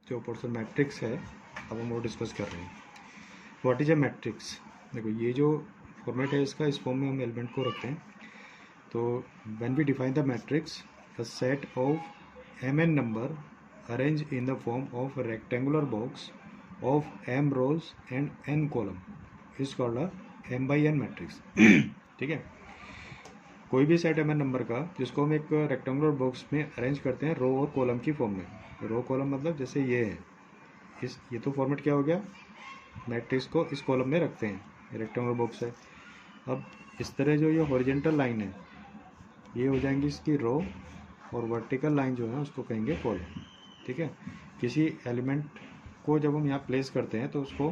जो portion matrix है अब हम वो डिस्कस कर रहे हैं। What is a matrix? देखो ये जो फॉर्मेट है इसका, इस फॉर्म में हम एलिमेंट को रखते हैं। तो when we define the matrix, the set of mn number arrange in the form of rectangular box of m rows and n column is called a m/n matrix. ठीक है, कोई भी सेट mn नंबर का जिसको हम एक rectangular box में arrange करते हैं रो और कॉलम की फॉर्म में। रो कॉलम मतलब जैसे ये है, ये तो फॉर्मेट क्या हो गया, मैट्रिक्स को इस कॉलम में रखते हैं, रेक्टेंगुलर बॉक्स है। अब इस तरह जो ये हॉरिजॉन्टल लाइन है ये हो जाएंगी इसकी रो, और वर्टिकल लाइन जो है उसको कहेंगे कॉलम। ठीक है, किसी एलिमेंट को जब हम यहाँ प्लेस करते हैं तो उसको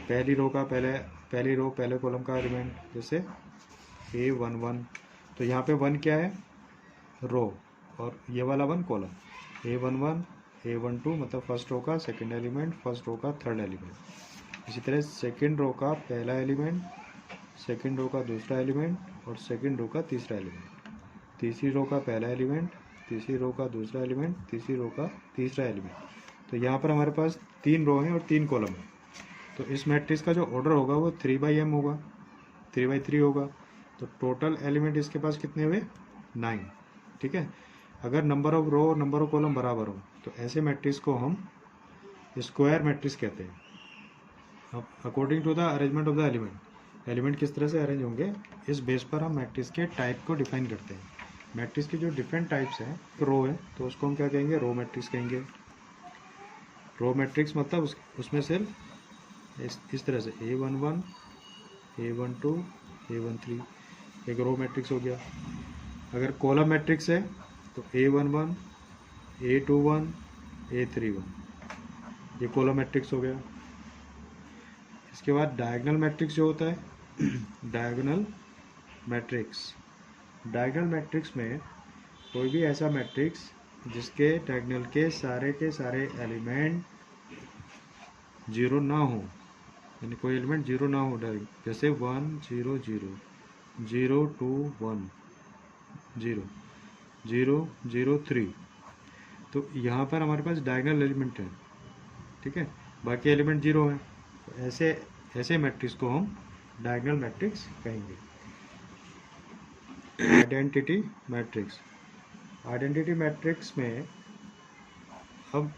पहली रो पहले कॉलम का एलिमेंट, जैसे A11, तो यहाँ पे 1 क्या है, रो, और ये वाला 1 कॉलम। A11 A12 मतलब फर्स्ट रो का सेकंड एलिमेंट, फर्स्ट रो का थर्ड एलिमेंट। इसी तरह सेकंड रो का पहला एलिमेंट, सेकंड रो का दूसरा एलिमेंट, और सेकंड रो का तीसरा एलिमेंट। तीसरी रो का पहला एलिमेंट, तीसरी रो का दूसरा एलिमेंट, तीसरी रो का तीसरा एलिमेंट। तो यहाँ पर हमारे पास 3 रो हैं और 3 कॉलम हैं। तो इस मैट्रिक्स का जो ऑर्डर होगा वो 3/m होगा, 3/3 होगा। तो टोटल एलिमेंट इसके पास कितने हुए, 9। ठीक है, अगर नंबर ऑफ रो और नंबर ऑफ कॉलम बराबर हो तो ऐसे मैट्रिक्स को हम स्क्वायर मैट्रिक्स कहते हैं। अब according to the arrangement of the element किस तरह से अरेंज होंगे, इस बेस पर हम मैट्रिक्स के टाइप को डिफाइन करते हैं। मैट्रिक्स के जो डिफरेंट टाइप्स हैं, रो है तो उसको हम क्या कहेंगे, रो मैट्रिक्स कहेंगे। रो मैट्रिक्स मतलब उसमें सिर्फ इस तरह से A11 A12 A13 एक रो मैट्रिक्स हो गया। अगर कॉलम मैट्रिक्स है तो A11 A21 A31 ये कॉलम मैट्रिक्स हो गया। इसके बाद डायगोनल मैट्रिक्स जो होता है डायगोनल मैट्रिक्स में कोई भी ऐसा मैट्रिक्स जिसके डायगोनल के सारे एलिमेंट जीरो ना हो, यानी कोई एलिमेंट जीरो ना हो डायरेक्ट, जैसे 1 0 0 0 2 1 0 0 0 3, तो यहाँ पर हमारे पास डायगोनल एलिमेंट है। ठीक है, बाकी एलिमेंट जीरो हैं, तो ऐसे मैट्रिक्स को हम डायगोनल मैट्रिक्स कहेंगे। आइडेंटिटी मैट्रिक्स में अब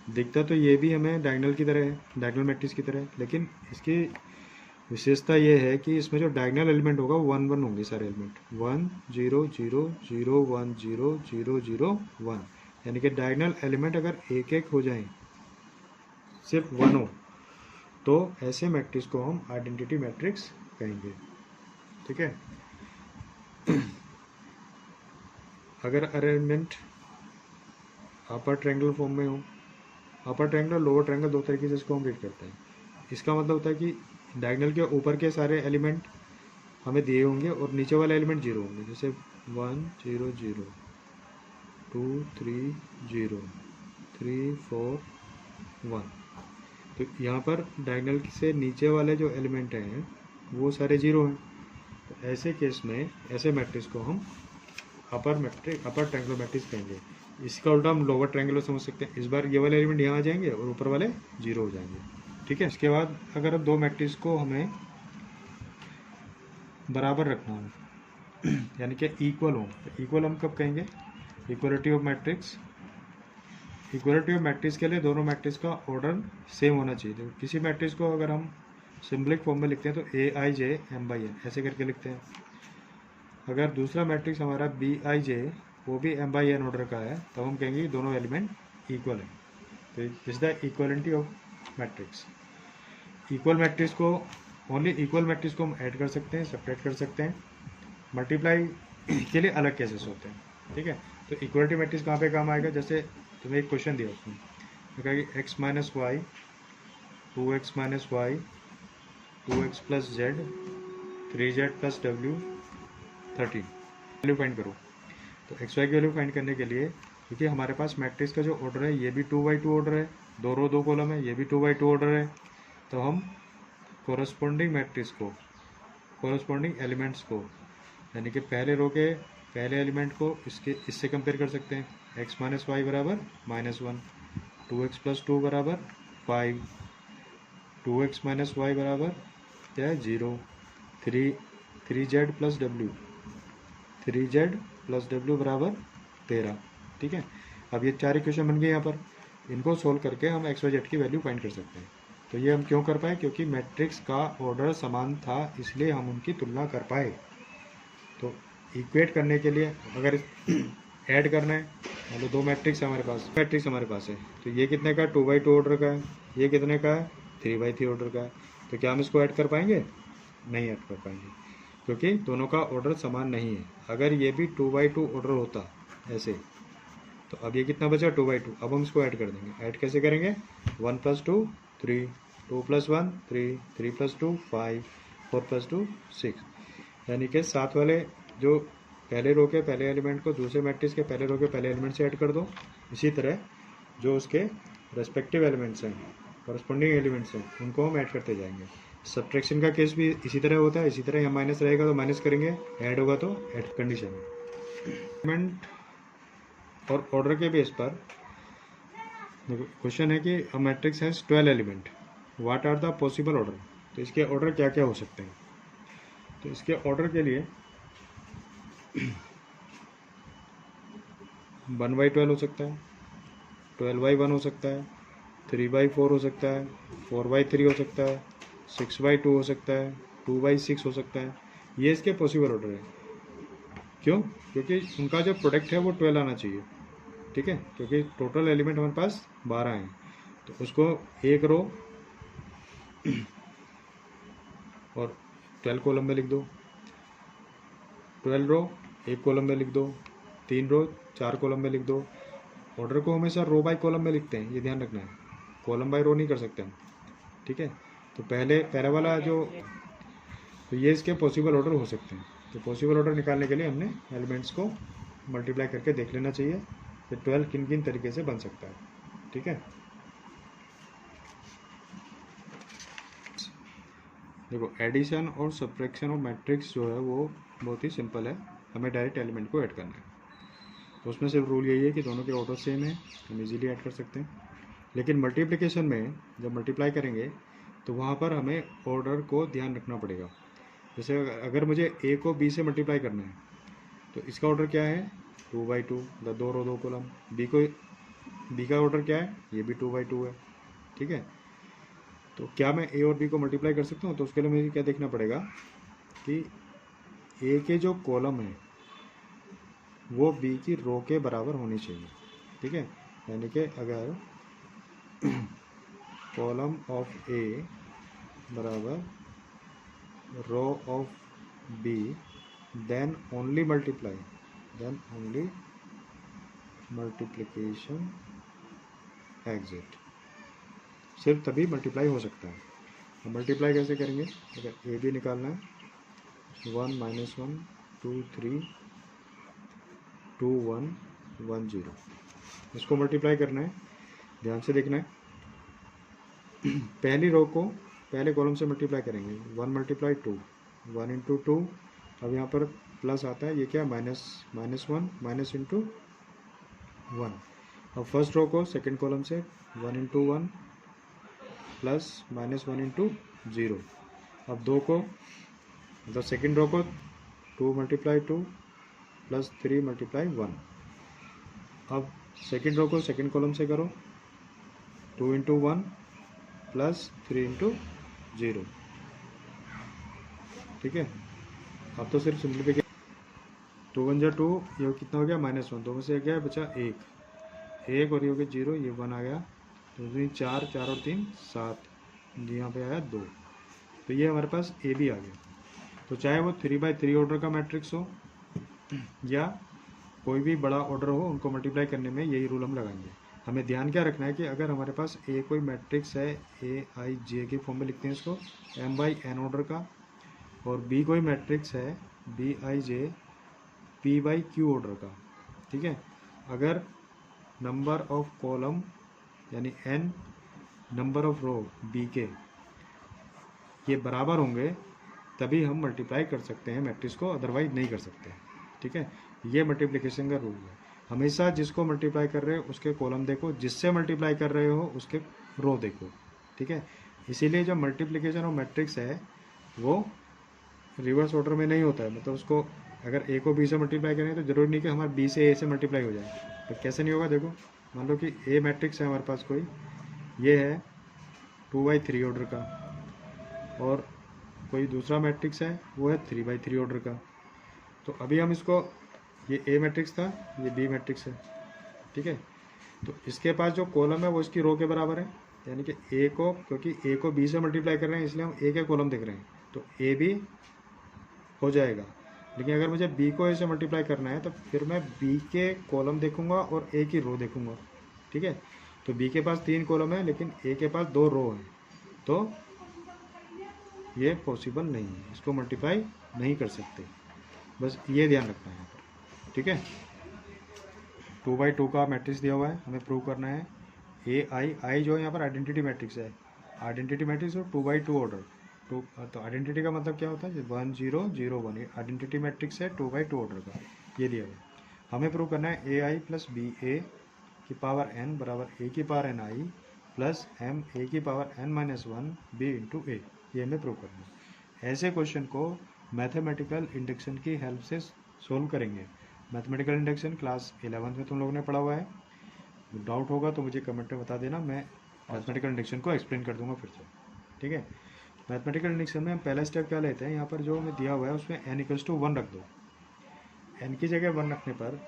दिखता तो ये भी हमें डायगोनल की तरह है, डायगोनल मैट्रिक्स की तरह है, लेकिन इसकी विशेषता ये है कि इसमें जो डायगोनल एलिमेंट होगा वो 1 1 होंगे सारे एलिमेंट, 1 0 0 0 1 0 0 0 1, यानी कि डायगोनल एलिमेंट अगर एक एक हो जाएं, सिर्फ 1 हो, तो ऐसे मैट्रिक्स को हम आइडेंटिटी मैट्रिक्स कहेंगे। ठीक है, अगर अरेंजमेंट अपर ट्रायंगल फॉर्म में हो, अपर ट्रायंगल लोअर ट्रायंगल दो तरीके से इसको हम रीड करते हैं। इसका मतलब होता है कि डायगोनल के ऊपर के सारे एलिमेंट हमें दिए होंगे और नीचे वाले एलिमेंट जीरो होंगे, जैसे 1 0 0 2 3 0 3 4 1। तो यहाँ पर डायगोनल से नीचे वाले जो एलिमेंट हैं वो सारे जीरो हैं। तो ऐसे केस में ऐसे मैट्रिक्स को हम अपर ट्रायंगुलर मैट्रिक्स कहेंगे। इसका उल्टा हम लोअर ट्रायंगुलर समझ सकते हैं, इस बार ये वाले एलिमेंट यहाँ आ जाएंगे और ऊपर वाले जीरो हो जाएंगे। ठीक है, इसके बाद अगर अब दो मैट्रिक्स को हमें बराबर रखना हो यानी कि इक्वल हो, तो इक्वल हम कब कहेंगे, equality of matrix. Equality of matrix के लिए दोनों मैट्रिक्स का ऑर्डर सेम होना चाहिए। तो किसी मैट्रिक्स को अगर हम सिंबलिक फॉर्म में लिखते हैं तो Aij m/n ऐसे करके लिखते हैं। अगर दूसरा मैट्रिक्स हमारा Bij वो भी m/n ऑर्डर का है तो हम कहेंगे दोनों एलिमेंट इक्वल है। तो is the equality of matrix. Equal matrix को ओनली इक्वल मैट्रिक्स को हम ऐड कर सकते हैं, सेपरेट कर सकते हैं। मल्टीप्लाई के लिए अलग केसेस होते हैं। ठीक है, तो इक्वलिटी मैट्रिक्स कहाँ पे काम आएगा, जैसे तुम्हें एक क्वेश्चन दिया उसमें तो कहेगी x minus y 2x minus y 2x plus z 3z plus w 13 value find करो। तो एक्स वाई की वैल्यू फाइंड करने के लिए, क्योंकि हमारे पास मैट्रिक्स का जो ऑर्डर है ये भी 2/2 ऑर्डर है, 2 रो 2 कॉलम है, ये भी 2/2 ऑर्डर है, तो हम कोरस्पॉन्डिंग मैट्रिक्स को, कोरस्पॉन्डिंग एलिमेंट्स को, यानी कि पहले रो के पहले एलिमेंट को इससे कंपेयर कर सकते हैं। x माइनस वाई बराबर -1, 2x प्लस 2 बराबर 5, 2x माइनस वाई बराबर क्या है 0, 3z plus W, 3z plus W बराबर 13। ठीक है, अब ये 4 इक्वेशन बन गए यहाँ पर, इनको सोल्व करके हम एक्स वाई जेड की वैल्यू फाइंड कर सकते हैं। तो ये हम क्यों कर पाए, क्योंकि मैट्रिक्स का ऑर्डर समान था, इसलिए हम उनकी तुलना कर पाए। तो इक्वेट करने के लिए अगर ऐड करना है, मतलब दो मैट्रिक्स हमारे पास है, तो ये कितने का 2/2 ऑर्डर का है, ये कितने का है 3/3 ऑर्डर का है। तो क्या हम इसको ऐड कर पाएंगे, नहीं ऐड कर पाएंगे, क्योंकि दोनों का ऑर्डर समान नहीं है। अगर ये भी 2/2 ऑर्डर होता ऐसे, तो अब ये कितना बचा 2/2, अब हम इसको ऐड कर देंगे। ऐड कैसे करेंगे, 1 + 2 3, 2 + 1 3, 3 + 2 5, 4 + 2 6, यानी कि 7 वाले जो पहले रो के पहले एलिमेंट को दूसरे मैट्रिक्स के पहले रो के पहले एलिमेंट से ऐड कर दो। इसी तरह जो उसके रेस्पेक्टिव एलिमेंट्स हैं, कॉरस्पॉन्डिंग एलिमेंट्स हैं, उनको हम ऐड करते जाएंगे। सब्ट्रैक्शन का केस भी इसी तरह होता है, इसी तरह यहाँ माइनस रहेगा तो माइनस करेंगे, ऐड होगा तो ऐड कंडीशन है। एलिमेंट और ऑर्डर के बेस पर क्वेश्चन है कि a matrix has 12 element, what are the possible order. तो इसके ऑर्डर क्या क्या हो सकते हैं, तो इसके ऑर्डर के लिए 1/12 हो सकता है, 12/1 हो सकता है, 3/4 हो सकता है, 4/3 हो सकता है, 6/2 हो सकता है, 2/6 हो सकता है। ये इसके पॉसिबल ऑर्डर है। क्यों, क्योंकि उनका जो प्रोडक्ट है वो 12 आना चाहिए। ठीक है, क्योंकि टोटल एलिमेंट हमारे पास 12 हैं, तो उसको एक रो और 12 कॉलम में लिख दो, 12 रो एक कॉलम में लिख दो, 3 रो 4 कॉलम में लिख दो। ऑर्डर को हमेशा रो बाय कॉलम में लिखते हैं, ये ध्यान रखना है, कॉलम बाय रो नहीं कर सकते हम। ठीक है, तो पहला वाला जो, तो ये इसके पॉसिबल ऑर्डर हो सकते हैं। तो पॉसिबल ऑर्डर निकालने के लिए हमने एलिमेंट्स को मल्टीप्लाई करके देख लेना चाहिए कि 12 किन किन तरीके से बन सकता है। ठीक है, देखो एडिशन और सब्ट्रैक्शन ऑफ मैट्रिक्स जो है वो बहुत ही सिंपल है, हमें डायरेक्ट एलिमेंट को ऐड करना है। तो उसमें सिर्फ रूल यही है कि दोनों के ऑर्डर सेम है, हम इजीली ऐड कर सकते हैं। लेकिन मल्टीप्लिकेशन में जब मल्टीप्लाई करेंगे तो वहाँ पर हमें ऑर्डर को ध्यान रखना पड़ेगा। जैसे अगर मुझे ए को बी से मल्टीप्लाई करना है, तो इसका ऑर्डर क्या है 2/2, 2 रो 2 कॉलम। बी का ऑर्डर क्या है, ये भी 2/2 है। ठीक है, तो क्या मैं ए और बी को मल्टीप्लाई कर सकता हूँ, तो उसके लिए मुझे क्या देखना पड़ेगा कि ए के जो कॉलम है वो बी की रो के बराबर होनी चाहिए। ठीक है, यानी कि अगर कॉलम ऑफ ए बराबर row of B, then only multiplication exit, सिर्फ तभी मल्टीप्लाई हो सकता है। हम मल्टीप्लाई कैसे करेंगे, अगर ए बी निकालना है 1 - 1 2 3 2 1 1 0, इसको मल्टीप्लाई करना है, ध्यान से देखना है। पहली रो को पहले कॉलम से मल्टीप्लाई करेंगे, 1 × 2, 1 × 2, अब यहाँ पर प्लस आता है, ये क्या -1 माइनस इंटू 1। अब फर्स्ट रो को सेकंड कॉलम से 1 × 1 प्लस -1 × 0। अब दो को मतलब सेकंड रो को 2 × 2 प्लस 3 × 1। अब सेकंड रो को सेकंड कॉलम से करो, 2 × 1 प्लस 3 × 0। ठीक है, अब तो सिर्फ सिंप्लीफिकेशन, 2 × 2, ये कितना हो गया -1, दो में से क्या बचा 1 और ये हो गया 0, ये 1 आ गया, तो 4 4 और 3 7, यहाँ पे आया 2, तो ये हमारे पास ए भी आ गया। तो चाहे वो 3/3 ऑर्डर का मैट्रिक्स हो या कोई भी बड़ा ऑर्डर हो, उनको मल्टीप्लाई करने में यही रूल हम लगाएंगे। हमें ध्यान क्या रखना है कि अगर हमारे पास ए कोई मैट्रिक्स है, AIJ के फॉर्म में लिखते हैं इसको M/N ऑर्डर का, और बी कोई मैट्रिक्स है BIJ P/Q ऑर्डर का। ठीक है, अगर नंबर ऑफ कॉलम यानी n number of row B के ये बराबर होंगे तभी हम मल्टीप्लाई कर सकते हैं मैट्रिक्स को, अदरवाइज नहीं कर सकते। ठीक है, ये मल्टीप्लिकेशन का रूल है। हमेशा जिसको मल्टीप्लाई कर रहे हो उसके कॉलम देखो, जिससे मल्टीप्लाई कर रहे हो उसके रो देखो, ठीक है। इसीलिए जो मल्टीप्लिकेशन ऑफ मैट्रिक्स है वो रिवर्स ऑर्डर में नहीं होता है, मतलब उसको अगर ए को बी से मल्टीप्लाई करें तो ज़रूरी नहीं कि हमारा बी से ए से मल्टीप्लाई हो जाए। तो कैसे नहीं होगा, देखो मान लो कि ए मैट्रिक्स है हमारे पास कोई, ये है 2/3 ऑर्डर का, और कोई दूसरा मैट्रिक्स है वो है 3/3 ऑर्डर का। तो अभी हम इसको, ये ए मैट्रिक्स था, ये बी मैट्रिक्स है, ठीक है। तो इसके पास जो कॉलम है वो इसकी रो के बराबर है, यानी कि ए को, क्योंकि ए को बी से मल्टीप्लाई कर रहे हैं इसलिए हम ए के कॉलम देख रहे हैं, तो ए भी हो जाएगा। लेकिन अगर मुझे बी को ए से मल्टीप्लाई करना है तो फिर मैं बी के कॉलम देखूंगा और ए की रो देखूंगा, ठीक है। तो बी के पास 3 कॉलम है लेकिन ए के पास 2 रो हैं, तो ये पॉसिबल नहीं है, इसको मल्टीप्लाई नहीं कर सकते। बस ये ध्यान रखना है यहाँ पर, ठीक है। 2/2 का मैट्रिक्स दिया हुआ है, हमें प्रूव करना है ए आई जो है यहाँ पर आइडेंटिटी मैट्रिक्स है, आइडेंटिटी मैट्रिक्स और 2/2 ऑर्डर। तो आइडेंटिटी का मतलब क्या होता है, 1 0 0 1, ये आइडेंटिटी मैट्रिक्स है 2/2 ऑर्डर का, ये दिया हुआ है। हमें प्रूव करना है ए आई प्लस बी ए की पावर n बराबर ए की power n I plus m A की पावर n-1 बी इंटू ए, ये हमें प्रूव करना है। ऐसे क्वेश्चन को मैथमेटिकल इंडक्शन की हेल्प से सोल्व करेंगे। मैथमेटिकल इंडक्शन क्लास 11 में तुम लोगों ने पढ़ा हुआ है, डाउट होगा तो मुझे कमेंट में बता देना, मैं मैथमेटिकल इंडक्शन को एक्सप्लेन कर दूंगा फिर से, ठीक है। मैथमेटिकल इंडक्शन में हम पहला स्टेप क्या लेते हैं, यहाँ पर जो हमें दिया हुआ है उसमें n=1 रख दो। n की जगह 1 रखने पर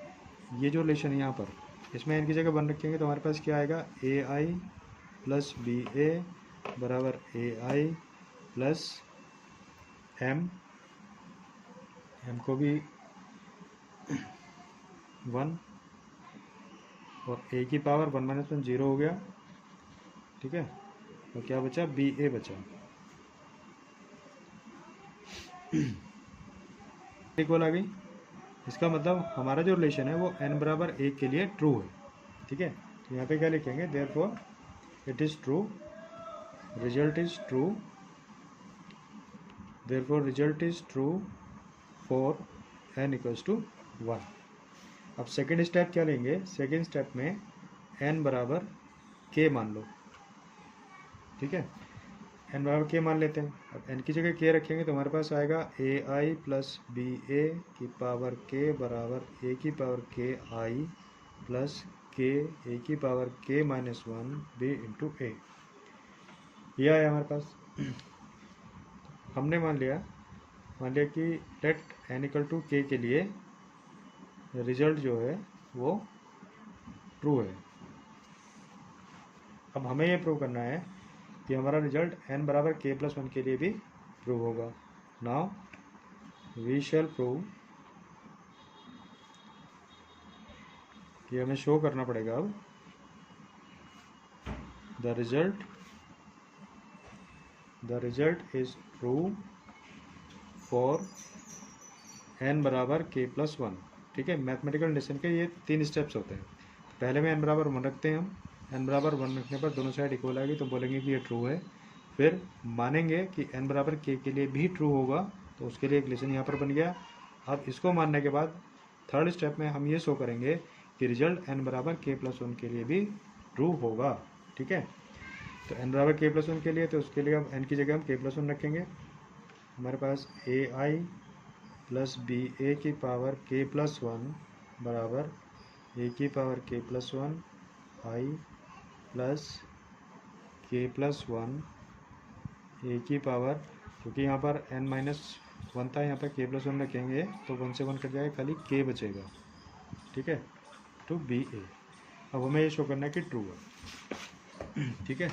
ये जो रिलेशन है यहाँ पर, इसमें n की जगह 1 रखेंगे तो हमारे पास क्या आएगा, ए आई प्लस बी ए बराबर ए आई प्लस एम को भी 1 और ए की पावर 1-1 0 हो गया, ठीक है। तो क्या बचा, बी ए बचा। इक्वल आ गई, इसका मतलब हमारा जो रिलेशन है वो n बराबर 1 के लिए ट्रू है, ठीक है। तो यहाँ पे क्या लिखेंगे, therefore it is true, result is true, therefore result is true for n=1। अब सेकेंड स्टेप क्या लेंगे, सेकेंड स्टेप में n बराबर k मान लो, ठीक है। n बराबर k मान लेते हैं। अब n की जगह k रखेंगे तो हमारे पास आएगा ए आई प्लस बी ए की पावर k बराबर ए की पावर k आई प्लस k ए की पावर k-1 बी इंटू ए, यह आया हमारे पास। हमने मान लिया कि लेट n=k के लिए रिजल्ट जो है वो ट्रू है। अब हमें ये प्रूव करना है कि हमारा रिजल्ट n बराबर k+1 के लिए भी प्रूव होगा। नाउ वी शैल प्रूव, ये हमें शो करना पड़ेगा। अब the result is true for n बराबर k+1, ठीक है। मैथमेटिकल इंडक्शन के ये 3 स्टेप्स होते हैं। पहले में n बराबर 1 रखते हैं हम, n बराबर 1 रखने पर दोनों साइड इक्वल आएगी तो बोलेंगे कि ये ट्रू है। फिर मानेंगे कि n बराबर k के लिए भी ट्रू होगा, तो उसके लिए एक रिलेशन यहाँ पर बन गया। अब इसको मानने के बाद थर्ड स्टेप में हम ये शो करेंगे कि रिजल्ट n बराबर k+1 के लिए भी ट्रू होगा, ठीक है। तो n बराबर k+1 के लिए, तो उसके लिए हम n की जगह हम k+1 रखेंगे। हमारे पास ए आई प्लस बी ए की पावर k+1 बराबर ए की पावर k+1 आई प्लस k+1 ए की पावर, क्योंकि यहाँ पर n-1 था, यहाँ पर k+1 रखेंगे तो 1 से 1 कट जाएगा, खाली k बचेगा, ठीक है, टू बी ए। अब हमें ये शो करना है कि ट्रू है, ठीक है।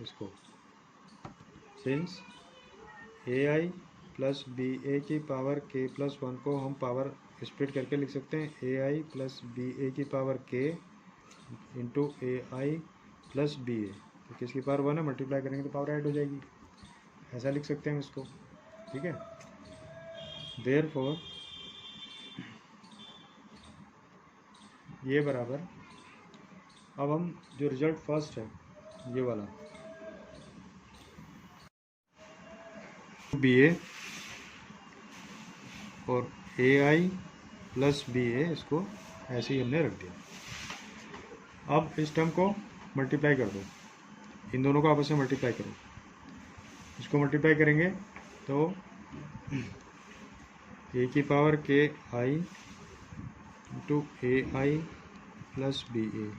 इसको सिंस ए आई प्लस बी ए की पावर k+1 को हम पावर स्प्लिट करके लिख सकते हैं, ए आई प्लस बी ए की पावर k इंटू ए आई प्लस बी ए, तो किसकी पावर 1 है, मल्टीप्लाई करेंगे तो पावर ऐड हो जाएगी, ऐसा लिख सकते हैं इसको, ठीक है। देयरफॉर ये बराबर, अब हम जो रिजल्ट फर्स्ट है ये वाला बी ए और ए आई प्लस बी ए, इसको ऐसे ही हमने रख दिया। अब इस टर्म को मल्टीप्लाई कर दो, इन दोनों को आपस में मल्टीप्लाई करो। इसको मल्टीप्लाई करेंगे तो ए की पावर के आई into A I plus B A,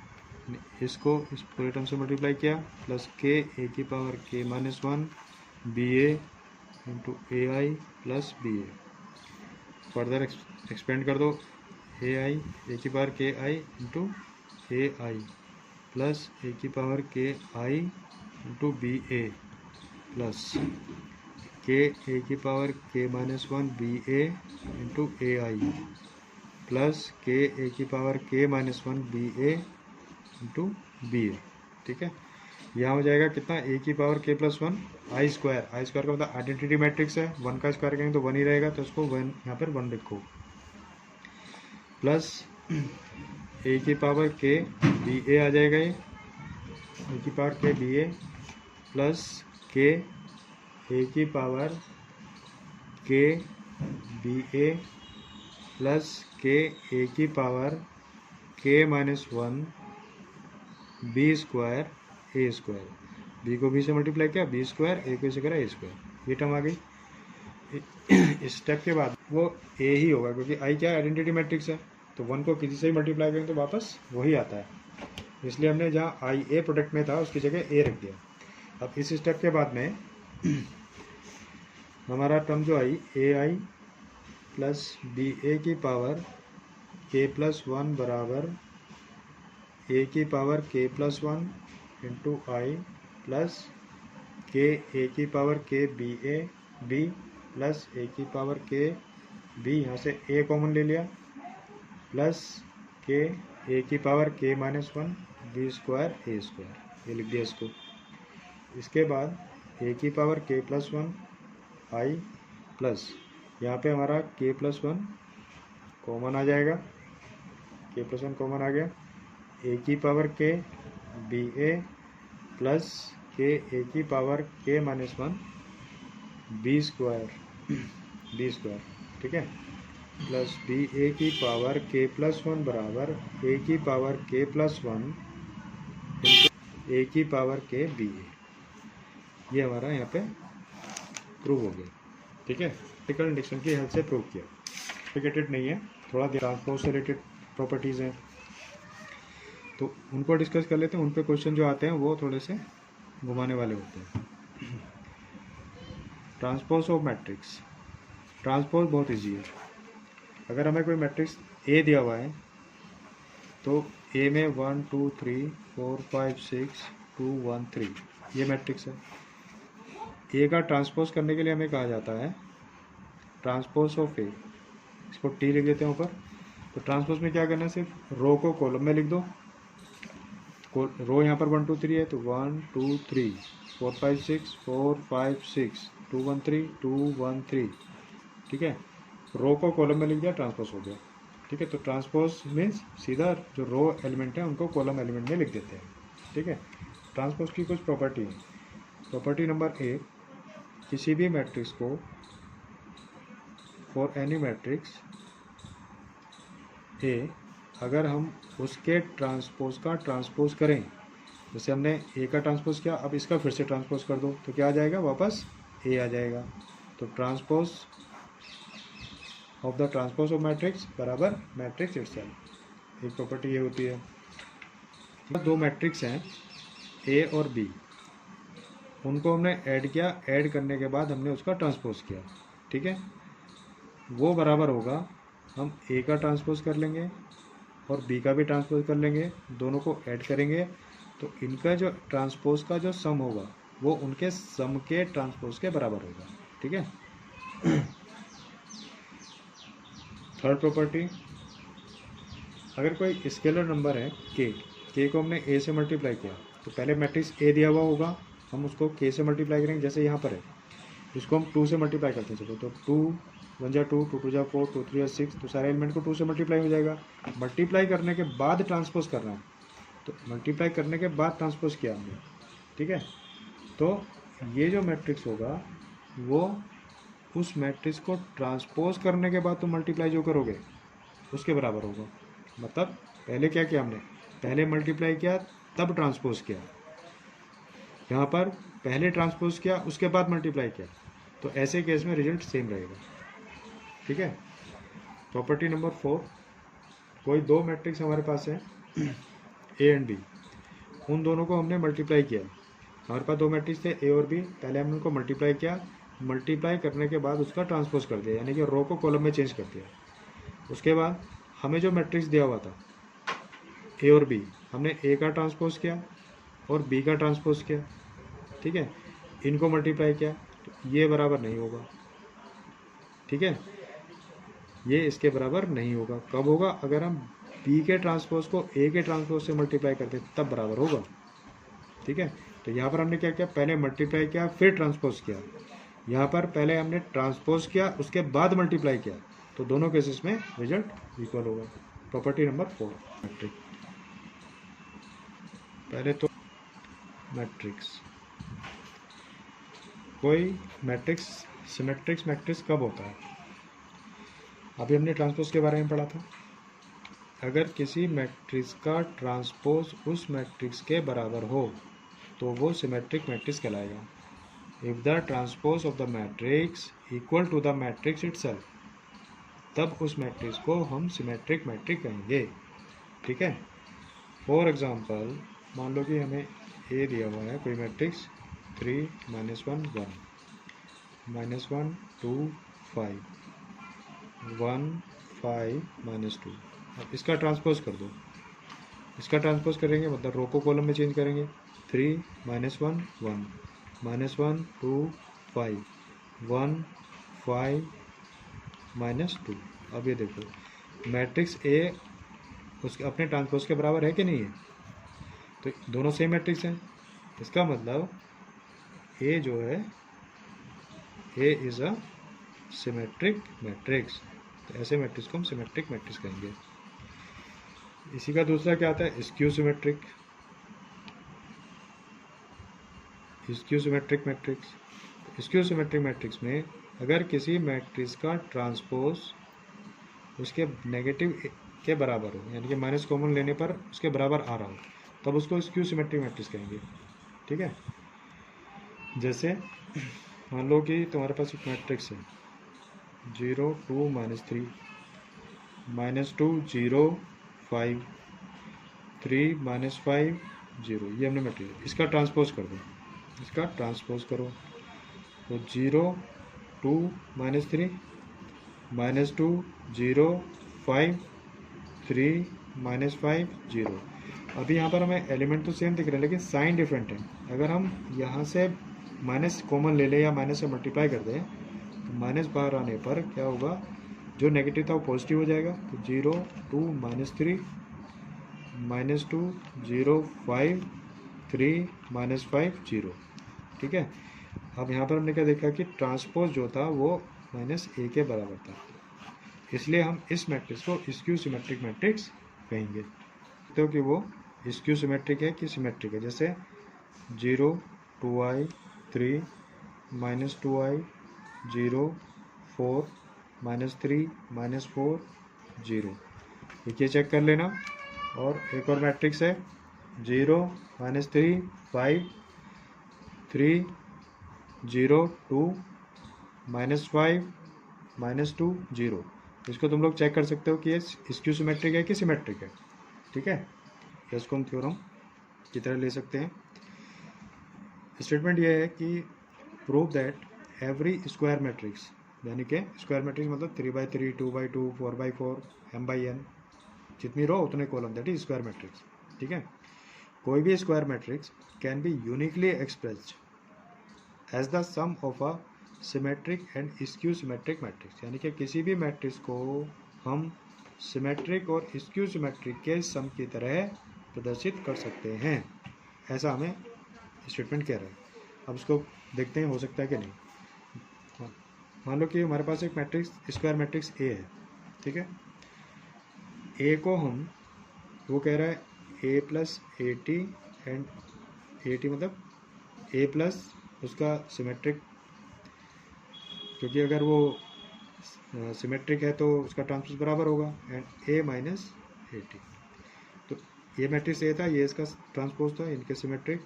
इसको इस पूरे टर्म से मल्टीप्लाई किया, प्लस के ए की पावर के माइनस वन बी ए इंटू ए आई प्लस बी ए। फर्दर एक्सपेंड कर दो, ए की पावर के आई इंटू ए आई प्लस ए की पावर के आई इंटू बी ए प्लस के ए की पावर के माइनस वन बी ए इंटू ए आई प्लस के ए की पावर के माइनस वन बी ए इंटू बी ए। ठीक है, यहाँ हो जाएगा कितना, ए की पावर के प्लस वन आई स्क्वायर का मतलब आइडेंटिटी मैट्रिक्स है, वन का स्क्वायर करेंगे तो वन ही रहेगा, तो उसको वन यहाँ पर वन लिखो, प्लस ए की पावर के बी ए आ जाएगा, ये ए की पावर के बी ए प्लस के ए की पावर के बी ए प्लस के ए की पावर के माइनस वन बी स्क्वायर ए स्क्वायर, बी को बी से मल्टीप्लाई किया बी स्क्वायर, ए को से करा ए स्क्वायर, ये टर्म आ गई। इस स्टेप के बाद वो ए ही होगा क्योंकि आई क्या आइडेंटिटी मैट्रिक्स है, तो वन को किसी से ही मल्टीप्लाई करें तो वापस वही आता है, इसलिए हमने जहाँ आई ए प्रोडक्ट में था उसकी जगह ए रख दिया। अब इस स्टेप के बाद में हमारा टर्म जो आई ए आई प्लस बी ए की पावर के प्लस वन बराबर ए की पावर के प्लस वन इंटू आई प्लस के ए की पावर के बी ए बी प्लस ए की पावर के बी, यहाँ से ए कॉमन ले लिया, प्लस के ए की पावर के माइनस वन बी स्क्वायर ए स्क्वायर, ये लिख दिया इसको। इसके बाद ए की पावर के प्लस वन आई प्लस यहाँ पे हमारा के प्लस वन कॉमन आ जाएगा, के प्लस वन कॉमन आ गया, ए की पावर के बी ए प्लस के ए की पावर के माइनस वन बी स्क्वायर, ठीक है, प्लस बी ए की पावर के प्लस वन बराबर ए की पावर के प्लस वन ए की पावर के बी ए, ये हमारा यहाँ पे प्रूव हो गया। ठीक है, प्रैक्टिकल इंडक्शन की हेल्प से प्रूव किया, कॉम्प्लिकेटेड नहीं है, थोड़ा ट्रांसपोज से रिलेटेड प्रॉपर्टीज़ हैं तो उनको डिस्कस कर लेते हैं। उन पे क्वेश्चन जो आते हैं वो थोड़े से घुमाने वाले होते हैं। ट्रांसपोज ऑफ मैट्रिक्स, ट्रांसपोज बहुत इजी है। अगर हमें कोई मैट्रिक्स ए दिया हुआ है तो ए में 1 2 3 4 5 6 2 1 3 ये मैट्रिक्स है। ए का ट्रांसपोज करने के लिए हमें कहा जाता है ट्रांसपोज ऑफ ए, इसको टी लिख देते हैं ऊपर। तो ट्रांसपोज में क्या करना है, सिर्फ रो को कॉलम में लिख दो, रो यहाँ पर 1 2 3 है तो 1 2 3 4 5 6 4 5 6 2 1 3 2 1 3, ठीक है, रो को कॉलम में लिख दिया, ट्रांसपोज हो गया। ठीक है, तो ट्रांसपोज मीन्स सीधा जो रो एलिमेंट है उनको कॉलम एलिमेंट में लिख देते हैं। ठीक है, ट्रांसपोज की कुछ प्रॉपर्टी है। प्रॉपर्टी नंबर 1, किसी भी मैट्रिक्स को फॉर एनी मैट्रिक्स ए अगर हम उसके ट्रांसपोज का ट्रांसपोज करें, जैसे हमने ए का ट्रांसपोज किया, अब इसका फिर से ट्रांसपोज कर दो तो क्या आ जाएगा, वापस ए आ जाएगा। तो transpose of the transpose of matrix बराबर मैट्रिक्स इटसेल्फ, एक प्रॉपर्टी ये होती है। दो मैट्रिक्स हैं ए और बी, उनको हमने ऐड किया, ऐड करने के बाद हमने उसका ट्रांसपोज किया। ठीक है, वो बराबर होगा, हम ए का ट्रांसपोज कर लेंगे और बी का भी ट्रांसपोज कर लेंगे, दोनों को ऐड करेंगे तो इनका जो ट्रांसपोज का जो सम होगा वो उनके सम के ट्रांसपोज के बराबर होगा। ठीक है। थर्ड प्रॉपर्टी, अगर कोई स्केलर नंबर है के को हमने ए से मल्टीप्लाई किया तो पहले मैट्रिक्स ए दिया हुआ होगा, हम उसको के से मल्टीप्लाई करेंगे, जैसे यहाँ पर है इसको हम 2 से मल्टीप्लाई करते हैं। चलो तो 2 1 जा 2 2 2 जा 4 2 3 जा 6, तो सारे एलिमेंट को 2 से मल्टीप्लाई हो जाएगा। मल्टीप्लाई करने के बाद ट्रांसपोज करना है, तो मल्टीप्लाई करने के बाद ट्रांसपोज किया हमने। ठीक है, तो ये जो मैट्रिक्स होगा वो उस मैट्रिक्स को ट्रांसपोज करने के बाद तो मल्टीप्लाई जो करोगे उसके बराबर होगा। मतलब पहले क्या किया हमने, पहले मल्टीप्लाई किया तब ट्रांसपोज किया, यहाँ पर पहले ट्रांसपोज किया उसके बाद मल्टीप्लाई किया, तो ऐसे केस में रिजल्ट सेम रहेगा। ठीक है। प्रॉपर्टी नंबर 4, कोई दो मैट्रिक्स हमारे पास है ए एंड बी, उन दोनों को हमने मल्टीप्लाई किया। हमारे पास दो मैट्रिक्स थे ए और बी, पहले हमने उनको मल्टीप्लाई किया, मल्टीप्लाई करने के बाद उसका ट्रांसपोज कर दिया, यानी कि रो को कॉलम में चेंज कर दिया। उसके बाद हमें जो मैट्रिक्स दिया हुआ था ए और बी, हमने ए का ट्रांसपोज किया और बी का ट्रांसपोज किया। ठीक है, इनको मल्टीप्लाई किया, तो ये बराबर नहीं होगा। ठीक है, ये इसके बराबर नहीं होगा। कब होगा, अगर हम बी के ट्रांसपोज को ए के ट्रांसपोज से मल्टीप्लाई करते तब बराबर होगा। ठीक है, तो यहाँ पर हमने क्या किया, पहले मल्टीप्लाई किया फिर ट्रांसपोज किया। यहाँ पर पहले हमने ट्रांसपोज किया उसके बाद मल्टीप्लाई किया, तो दोनों केसेस में रिजल्ट इक्वल होगा। Property number 4, matrix. पहले तो मैट्रिक्स, कोई मैट्रिक्स सिमेट्रिक्स मैट्रिक्स कब होता है, अभी हमने ट्रांसपोज के बारे में पढ़ा था। अगर किसी मैट्रिक्स का ट्रांसपोज उस मैट्रिक्स के बराबर हो तो वो सिमेट्रिक मैट्रिक्स कहलाएगा। If the transpose of the matrix equal to the matrix itself, तब उस मैट्रिक्स को हम सिमेट्रिक मैट्रिक्स कहेंगे। ठीक है। फॉर एग्जांपल, मान लो कि हमें ए दिया हुआ है कोई मैट्रिक्स 3 -1 1 -1 2 5 1 5 -2। अब इसका ट्रांसपोज कर दो। इसका ट्रांसपोज करेंगे मतलब रो को कॉलम में चेंज करेंगे। 3 -1 1 -1 2 5 1 5 -2। अब ये देखो मैट्रिक्स ए उसके अपने ट्रांसपोज के बराबर है कि नहीं है, तो दोनों सेम मैट्रिक्स हैं। इसका मतलब ए जो है, A is a symmetric matrix, तो ऐसे मैट्रिक्स को हम सिमेट्रिक मैट्रिक्स कहेंगे। इसी का दूसरा क्या आता है, skew symmetric. Skew symmetric matrix, skew symmetric matrix में अगर किसी मैट्रिक्स का ट्रांसपोज उसके नेगेटिव के बराबर हो, यानी कि माइनस कॉमन लेने पर उसके बराबर आ रहा हो, तब उसको स्क्यू सिमेट्रिक मैट्रिक्स कहेंगे। ठीक है। जैसे मान लो कि तुम्हारे पास एक मैट्रिक्स है 0 2 -3 -2 0 5 3 -5 0, ये हमने मैट्रिक्स, इसका ट्रांसपोज कर दो। इसका ट्रांसपोज करो तो 0 2 -3 -2 0 5 3 -5 0। अभी यहाँ पर हमें एलिमेंट तो सेम दिख रहे हैं लेकिन साइन डिफरेंट है। अगर हम यहाँ से माइनस कॉमन ले लें या माइनस से मल्टीप्लाई कर दें तो माइनस बाहर आने पर क्या होगा, जो नेगेटिव था वो पॉजिटिव हो जाएगा। तो 0 2 -3 -2 0 5 3 -5 0। ठीक है। अब यहाँ पर हमने क्या देखा कि ट्रांसपोज जो था वो -a के बराबर था, इसलिए हम इस मैट्रिक्स को स्क्यू सिमेट्रिक मैट्रिक्स कहेंगे। तो कि वो स्क्यू सिमेट्रिक है कि सिमेट्रिक है। जैसे 0 2i 3 -2i 0 4 -3 -4 0, ये चेक कर लेना। और एक और मैट्रिक्स है 0 -3 5 3 0 2 -5 -2 0। इसको तुम लोग चेक कर सकते हो कि ये स्क्यू सिमेट्रिक है कि सिमेट्रिक है। ठीक है, इसको हम थ्योरम की तरह ले सकते हैं। स्टेटमेंट ये है कि prove that every square matrix, यानी कि स्क्वायर मैट्रिक्स मतलब 3/3 2/2 4/4 m/n, जितनी रो उतने column, that is square matrix. ठीक है, कोई भी square matrix can be uniquely expressed as the sum of a symmetric and skew symmetric matrix, यानी कि किसी भी मैट्रिक्स को हम सिमेट्रिक और स्क्यू सिमेट्रिक के सम की तरह प्रदर्शित कर सकते हैं, ऐसा हमें स्टेटमेंट कह रहा है। अब इसको देखते हैं हो सकता है कि नहीं। मान लो कि हमारे पास एक मैट्रिक्स स्क्वायर मैट्रिक्स ए है। ठीक है, ए को हम, वो कह रहा है A plus A T and A T मतलब ए प्लस उसका सिमेट्रिक, क्योंकि अगर वो सिमेट्रिक है तो उसका ट्रांसपोज बराबर होगा, and A minus A T. तो ये मैट्रिक्स ए था, ये इसका ट्रांसपोज था, इनके सिमेट्रिक।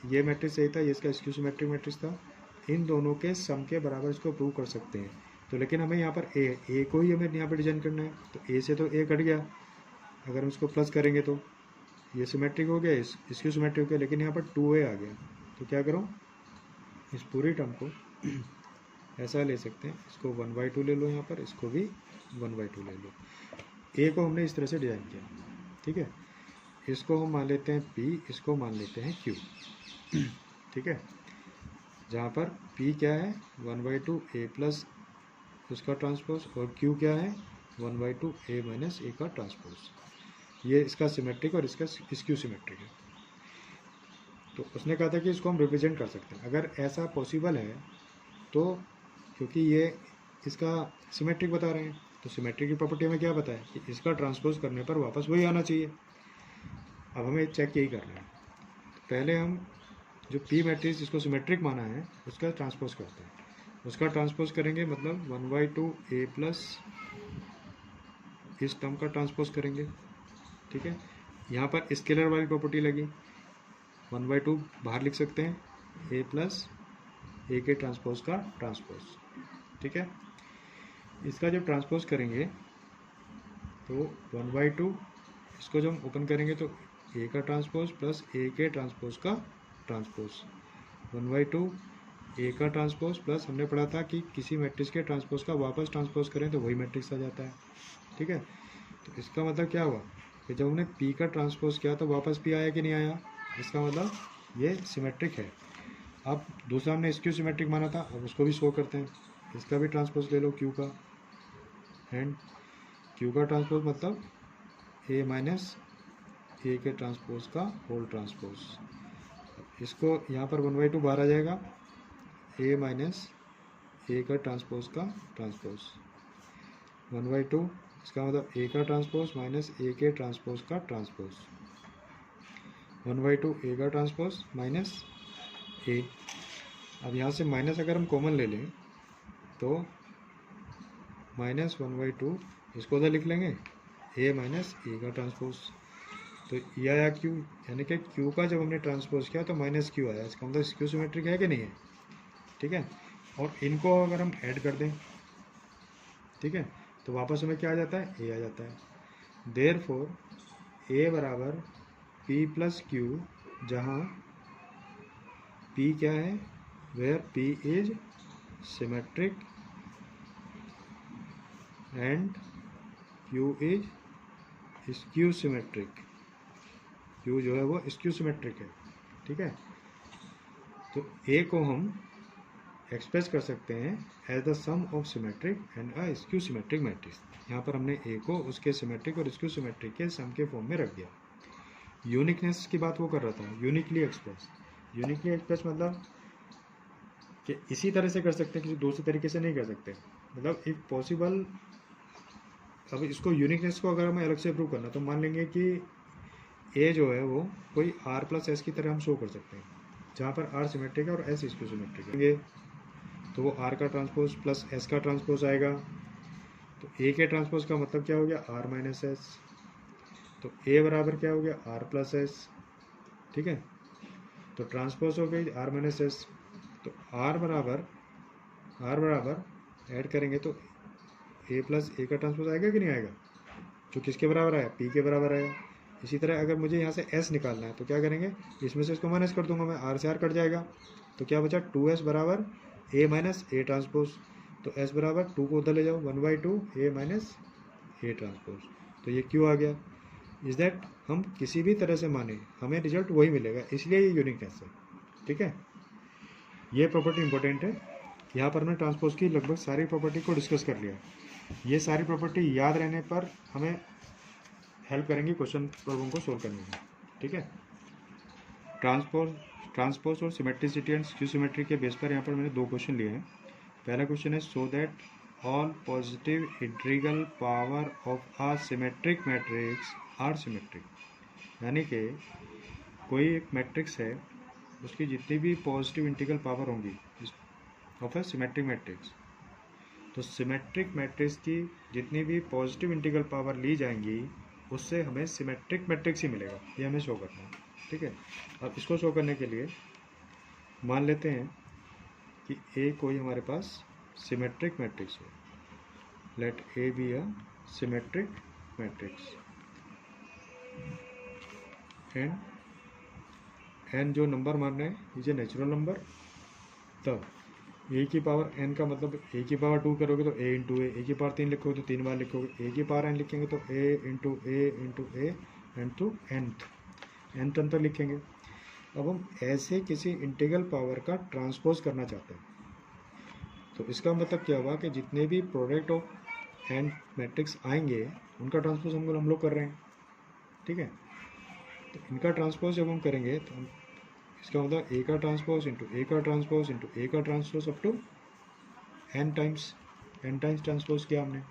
ये मैट्रिक्स ए था, ये इसका स्क्यू सिमेट्रिक मैट्रिक्स था। इन दोनों के सम के बराबर इसको प्रूव कर सकते हैं। तो लेकिन हमें यहाँ पर ए को ही हमें यहाँ पर डिजाइन करना है, तो ए से तो ए कट गया, अगर हम इसको प्लस करेंगे तो ये सिमेट्रिक हो गया, इसक्यू सिमेट्रिक हो गया, लेकिन यहाँ पर 2a आ गया। तो क्या करो, इस पूरी टर्म को ऐसा ले सकते हैं, इसको 1/2 ले लो, यहाँ पर इसको भी 1/2 ले लो। ए को हमने इस तरह से डिजाइन किया, ठीक है। इसको हम मान लेते हैं P, इसको मान लेते हैं Q, ठीक है। जहाँ पर P क्या है 1/2 a प्लस उसका ट्रांसपोज, और Q क्या है 1/2 a माइनस a का ट्रांसपोज। ये इसका सिमेट्रिक और इसका स्क्यू सिमेट्रिक है। तो उसने कहा था कि इसको हम रिप्रेजेंट कर सकते हैं, अगर ऐसा पॉसिबल है तो, क्योंकि ये इसका सिमेट्रिक बता रहे हैं, तो सिमेट्रिक की प्रॉपर्टी हमें क्या बताया कि इसका ट्रांसपोज करने पर वापस वही आना चाहिए। अब हमें चेक यही करना है। पहले हम जो P मैट्रिक्स जिसको सिमेट्रिक माना है उसका ट्रांसपोज करते हैं। उसका ट्रांसपोज करेंगे मतलब 1/2 a प्लस इस टर्म का ट्रांसपोज करेंगे, ठीक है। यहाँ पर स्केलर वाली प्रॉपर्टी लगी, 1/2 बाहर लिख सकते हैं, a प्लस ए के ट्रांसपोज का ट्रांसपोज, ठीक है। इसका जब ट्रांसपोज करेंगे तो 1/2, इसको जब हम ओपन करेंगे तो ए का ट्रांसपोज प्लस ए के ट्रांसपोज का ट्रांसपोज, 1/2 ए का ट्रांसपोज प्लस हमने पढ़ा था कि किसी मैट्रिक्स के ट्रांसपोज का वापस ट्रांसपोज करें तो वही मैट्रिक्स आ जाता है, ठीक है। तो इसका मतलब क्या हुआ कि जब हमने पी का ट्रांसपोज किया तो वापस पी आया कि नहीं आया, इसका मतलब ये सिमेट्रिक है। अब दूसरा हमने स्क्यू सिमेट्रिक माना था, अब उसको भी शो करते हैं। इसका भी ट्रांसपोज ले लो क्यू का, एंड क्यू का ट्रांसपोज मतलब ए माइनस ए के ट्रांसपोज का होल ट्रांसपोज। इसको यहाँ पर 1/2 बाहर आ जाएगा, ए माइनस ए का ट्रांसपोज का ट्रांसपोज, 1/2, इसका मतलब ए का ट्रांसपोज माइनस ए के ट्रांसपोज का ट्रांसपोज, 1/2 ए का ट्रांसपोज माइनस ए। अब यहाँ से माइनस अगर हम कॉमन ले लें तो माइनस 1/2, इसको उधर लिख लेंगे, ए माइनस ए का ट्रांसपोज। तो ये आया क्यू, यानी कि क्यू का जब हमने ट्रांसपोज किया तो माइनस क्यू आया, इसका मतलब स्क्यू सिमेट्रिक है कि नहीं है, ठीक है। और इनको अगर हम ऐड कर दें, ठीक है, तो वापस हमें क्या आ जाता है, ए आ जाता है। देयरफॉर ए बराबर पी प्लस क्यू, जहाँ पी क्या है, where P is symmetric and Q is skew symmetric. Q जो है वो स्क्यू सिमेट्रिक है, ठीक है। तो ए को हम एक्सप्रेस कर सकते हैं as the sum of symmetric and a skew symmetric matrix. यहाँ पर हमने ए को उसके सिमेट्रिक और स्क्यू सिमेट्रिक के सम के फॉर्म में रख दिया। यूनिकनेस की बात वो कर रहा था, यूनिकली एक्सप्रेस। यूनिकली एक्सप्रेस मतलब कि इसी तरह से कर सकते हैं, किसी दूसरे तरीके से नहीं कर सकते, मतलब इफ पॉसिबल। अब इसको यूनिकनेस को अगर हमें अलग से प्रूव करना तो मान लेंगे कि ए जो है वो कोई आर प्लस एस की तरह हम शो कर सकते हैं, जहाँ पर आर सिमेट्रिक है और एस स्क्यू सिमेट्रिक है, तो वो आर का ट्रांसपोज प्लस एस का ट्रांसपोज आएगा। तो ए के ट्रांसपोज का मतलब क्या हो गया, आर माइनस एस। तो ए बराबर क्या हो गया, आर प्लस एस, ठीक है। तो ट्रांसपोज हो गई आर माइनस एस। तो आर बराबर ऐड करेंगे तो ए प्लस ए का ट्रांसपोज आएगा कि नहीं आएगा, जो किसके बराबर आया, पी के बराबर आएगा। इसी तरह अगर मुझे यहाँ से एस निकालना है तो क्या करेंगे, इसमें से इसको माइनस कर दूंगा मैं, आर से आर कट जाएगा, तो क्या बचा 2s बराबर ए माइनस ए ट्रांसपोज। तो एस बराबर 2 को उधर ले जाओ, 1/2 ए माइनस ए ट्रांसपोज। तो ये क्यों आ गया, इज दैट हम किसी भी तरह से माने हमें रिजल्ट वही मिलेगा, इसलिए ये यूनिकनेस है, ठीक है। ये प्रॉपर्टी इंपॉर्टेंट है। यहाँ पर हमने ट्रांसपोज की लगभग सारी प्रॉपर्टी को डिस्कस कर लिया। ये सारी प्रॉपर्टी याद रहने पर हमें हेल्प करेंगी क्वेश्चन प्रॉब्लम को सोल्व करने में, ठीक है। ट्रांसपोज और सिमेट्रिसिटी एंड स्क्यू सिमेट्री के बेस पर यहाँ पर मैंने 2 क्वेश्चन लिए हैं। पहला क्वेश्चन है, so that all positive integral power of a symmetric matrix are symmetric, यानी कि कोई एक मैट्रिक्स है, उसकी जितनी भी पॉजिटिव इंटीग्रल पावर होंगी ऑफ ए सिमेट्रिक मैट्रिक्स, तो सिमेट्रिक मैट्रिक्स की जितनी भी पॉजिटिव इंटीग्रल पावर ली जाएंगी उससे हमें सिमेट्रिक मैट्रिक्स ही मिलेगा, ये हमें शो करना है। ठीक है, अब इसको शो करने के लिए मान लेते हैं कि ए कोई हमारे पास सिमेट्रिक मैट्रिक्स हो। Let A B a symmetric matrix and n जो नंबर मान रहे हैं इज ए नेचुरल नंबर। तब ए की पावर एन का मतलब ए की पावर 2 करोगे तो ए इंटू ए की पावर 3 लिखोगे तो 3 बार लिखोगे, ए की पावर एन लिखेंगे तो A into A and to nth अंतर लिखेंगे। अब हम ऐसे किसी इंटीग्रल पावर का ट्रांसपोज करना चाहते हैं, तो इसका मतलब क्या हुआ कि जितने भी प्रोडक्ट ऑफ एन मैट्रिक्स आएंगे उनका ट्रांसपोज हम लोग कर रहे हैं। ठीक है, तो इनका ट्रांसपोज जब हम करेंगे तो हम इसका मतलब ए का ट्रांसपोज इंटू ए का ट्रांसपोज इंटू ए का transpose up to n times transpose किया हमने।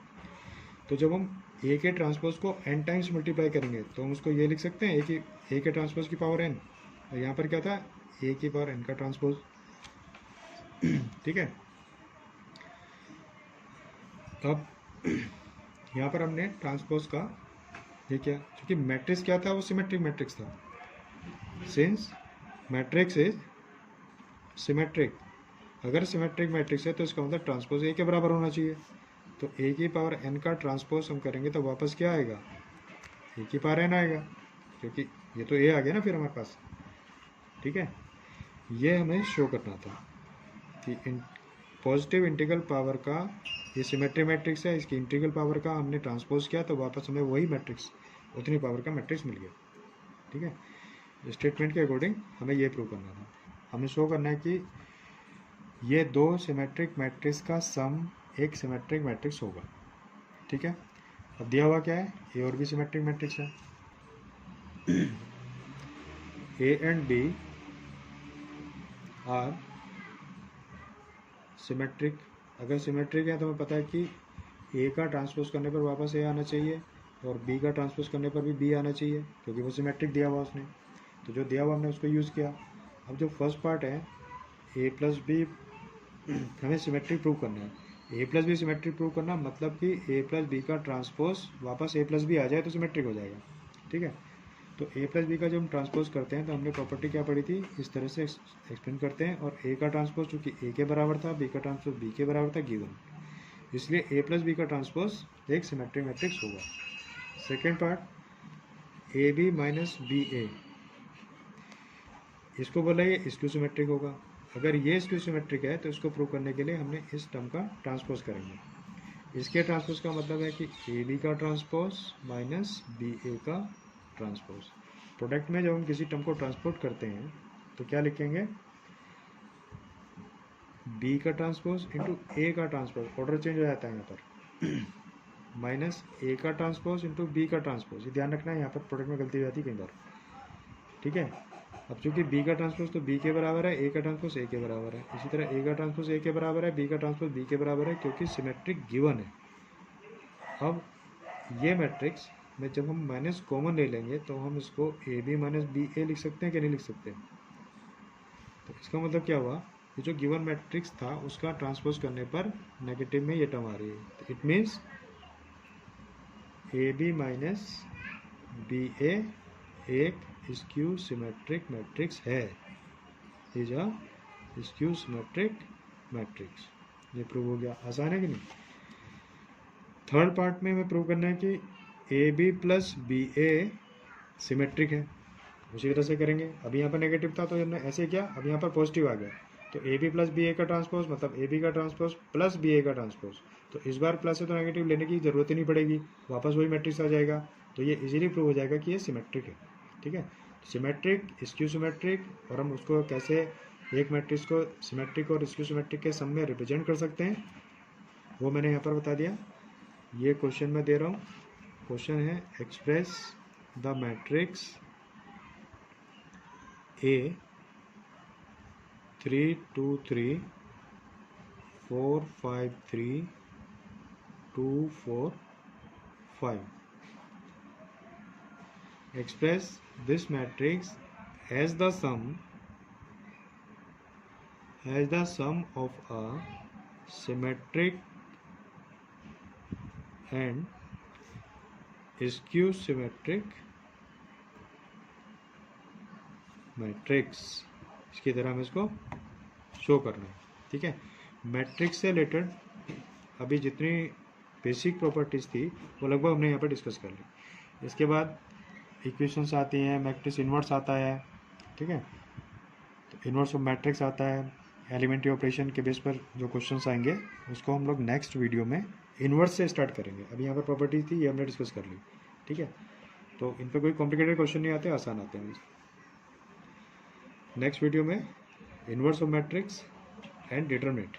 तो जब हम ए के ट्रांसपोज को एन टाइम्स मल्टीप्लाई करेंगे तो हम उसको ये लिख सकते हैं ए के ट्रांसपोज की पावर एन, और यहाँ पर क्या था ए की पावर एन का ट्रांसपोज। ठीक है, अब यहाँ पर हमने ट्रांसपोज का ये क्या, क्योंकि मैट्रिक्स क्या था वो सिमेट्रिक मैट्रिक्स था। सिंस मैट्रिक्स इज सिमेट्रिक, अगर सिमेट्रिक मैट्रिक्स है तो इसका मतलब ट्रांसपोज ए के बराबर होना चाहिए। तो ए की पावर एन का ट्रांसपोज हम करेंगे तो वापस क्या आएगा, ए की पावर एन आएगा, क्योंकि ये तो ए आ गया ना फिर हमारे पास। ठीक है, ये हमें शो करना था कि पॉजिटिव इंटीग्रल पावर का ये सिमेट्रिक मैट्रिक्स है, इसकी इंटीग्रल पावर का हमने ट्रांसपोज किया तो वापस हमें वही मैट्रिक्स उतनी पावर का मैट्रिक्स मिल गया। ठीक है, स्टेटमेंट के अकॉर्डिंग हमें ये प्रूव करना था। हमें शो करना है कि ये दो सिमेट्रिक मैट्रिक्स का सम एक सिमेट्रिक मैट्रिक्स होगा। ठीक है, अब दिया हुआ क्या है, ए और बी सिमेट्रिक मैट्रिक्स है। A and B are symmetric. अगर सिमेट्रिक है तो हमें पता है कि ए का ट्रांसपोज करने पर वापस ए आना चाहिए और बी का ट्रांसपोज करने पर भी बी आना चाहिए, क्योंकि वो सिमेट्रिक दिया हुआ उसने। तो जो दिया हुआ हमने उसको यूज़ किया। अब जो फर्स्ट पार्ट है ए प्लस बी, हमें सिमेट्रिक प्रूव करना है। A plus B symmetric prove करना मतलब कि ए प्लस बी का ट्रांसपोज वापस ए प्लस बी आ जाए तो सिमेट्रिक हो जाएगा। ठीक है, तो ए प्लस बी का जब हम ट्रांसपोज करते हैं तो हमने प्रॉपर्टी क्या पढ़ी थी, इस तरह से एक्सप्लेन करते हैं। और ए का ट्रांसपोज चूँकि ए के बराबर था, बी का ट्रांसपोज बी के बराबर था गिवन, इसलिए ए प्लस बी का ट्रांसपोज एक सिमेट्रिक मैट्रिक्स होगा। Second part A B minus B A, इसको बोला ये स्क्यू सिमेट्रिक होगा। अगर ये स्क्यू सिमेट्रिक है तो इसको प्रूव करने के लिए हमने इस टर्म का ट्रांसपोज करेंगे। इसके ट्रांसपोज का मतलब है कि ए बी का ट्रांसपोज माइनस बी ए का ट्रांसपोज। प्रोडक्ट में जब हम किसी टर्म को ट्रांसपोर्ट करते हैं तो क्या लिखेंगे, बी का ट्रांसपोज इंटू ए का ट्रांसपोज, ऑर्डर चेंज हो जाता है यहाँ पर, माइनस ए का ट्रांसपोज इंटू बी का ट्रांसपोज। ये ध्यान रखना है, यहाँ पर प्रोडक्ट में गलती हो जाती है कई बार। ठीक है, अब चूंकि बी का ट्रांसपोज तो बी के बराबर है, ए का ट्रांसपोज ए के बराबर है, इसी तरह ए का ट्रांसपोज ए के बराबर है, बी का ट्रांसपोज बी के बराबर है, क्योंकि सिमेट्रिक गिवन है। अब ये मैट्रिक्स में जब हम माइनस कॉमन ले लेंगे तो हम इसको ए बी माइनस बी ए लिख सकते हैं कि नहीं लिख सकते। तो इसका मतलब क्या हुआ, ये जो गिवन मैट्रिक्स था उसका ट्रांसपोज करने पर नेगेटिव में ये टर्म आ रही है। तो it means A B minus B A एक स्क्यू सिमेट्रिक मैट्रिक्स है, is a skew symmetric matrix. ये प्रूव हो गया, आसान है कि नहीं। थर्ड पार्ट में हमें प्रूव करना है कि A B plus B A symmetric है। उसी तरह से करेंगे, अभी यहाँ पर नेगेटिव था तो हमने ऐसे किया, अब यहाँ पर पॉजिटिव आ गया। तो ए बी प्लस बी ए का ट्रांसपोज मतलब ए बी का ट्रांसपोज प्लस बी ए का ट्रांसपोज। तो इस बार प्लस है तो नेगेटिव लेने की जरूरत ही नहीं पड़ेगी, वापस वही मैट्रिक्स आ जाएगा। तो ये इजीली प्रूव हो जाएगा कि ये सिमेट्रिक है। ठीक है, सिमेट्रिक, स्क्यू सिमेट्रिक, और हम उसको कैसे एक मैट्रिक्स को सिमेट्रिक और स्क्यू सिमेट्रिक के सम में रिप्रेजेंट कर सकते हैं वो मैंने यहाँ पर बता दिया। ये क्वेश्चन मैं दे रहा हूँ, क्वेश्चन है express the matrix A 3 2 3 4 5 3 2 4 5. Express this matrix as the sum of a symmetric and skew symmetric matrix, इसकी तरह हमें इसको शो करना है। ठीक है, मैट्रिक्स से रिलेटेड अभी जितनी बेसिक प्रॉपर्टीज़ थी वो लगभग हमने यहाँ पर डिस्कस कर ली। इसके बाद इक्वेशंस आती हैं, मैट्रिक्स इन्वर्स आता है। ठीक है, तो इन्वर्स ऑफ मैट्रिक्स आता है, एलिमेंट्री ऑपरेशन के बेस पर जो क्वेश्चंस आएंगे उसको हम लोग नेक्स्ट वीडियो में इन्वर्स से स्टार्ट करेंगे। अभी यहाँ पर प्रॉपर्टीज थी, ये हमने डिस्कस कर ली। ठीक है, तो इन पर कोई कॉम्प्लिकेटेड क्वेश्चन नहीं आते, आसान आते हैं। नेक्स्ट वीडियो में inverse of matrix and determinant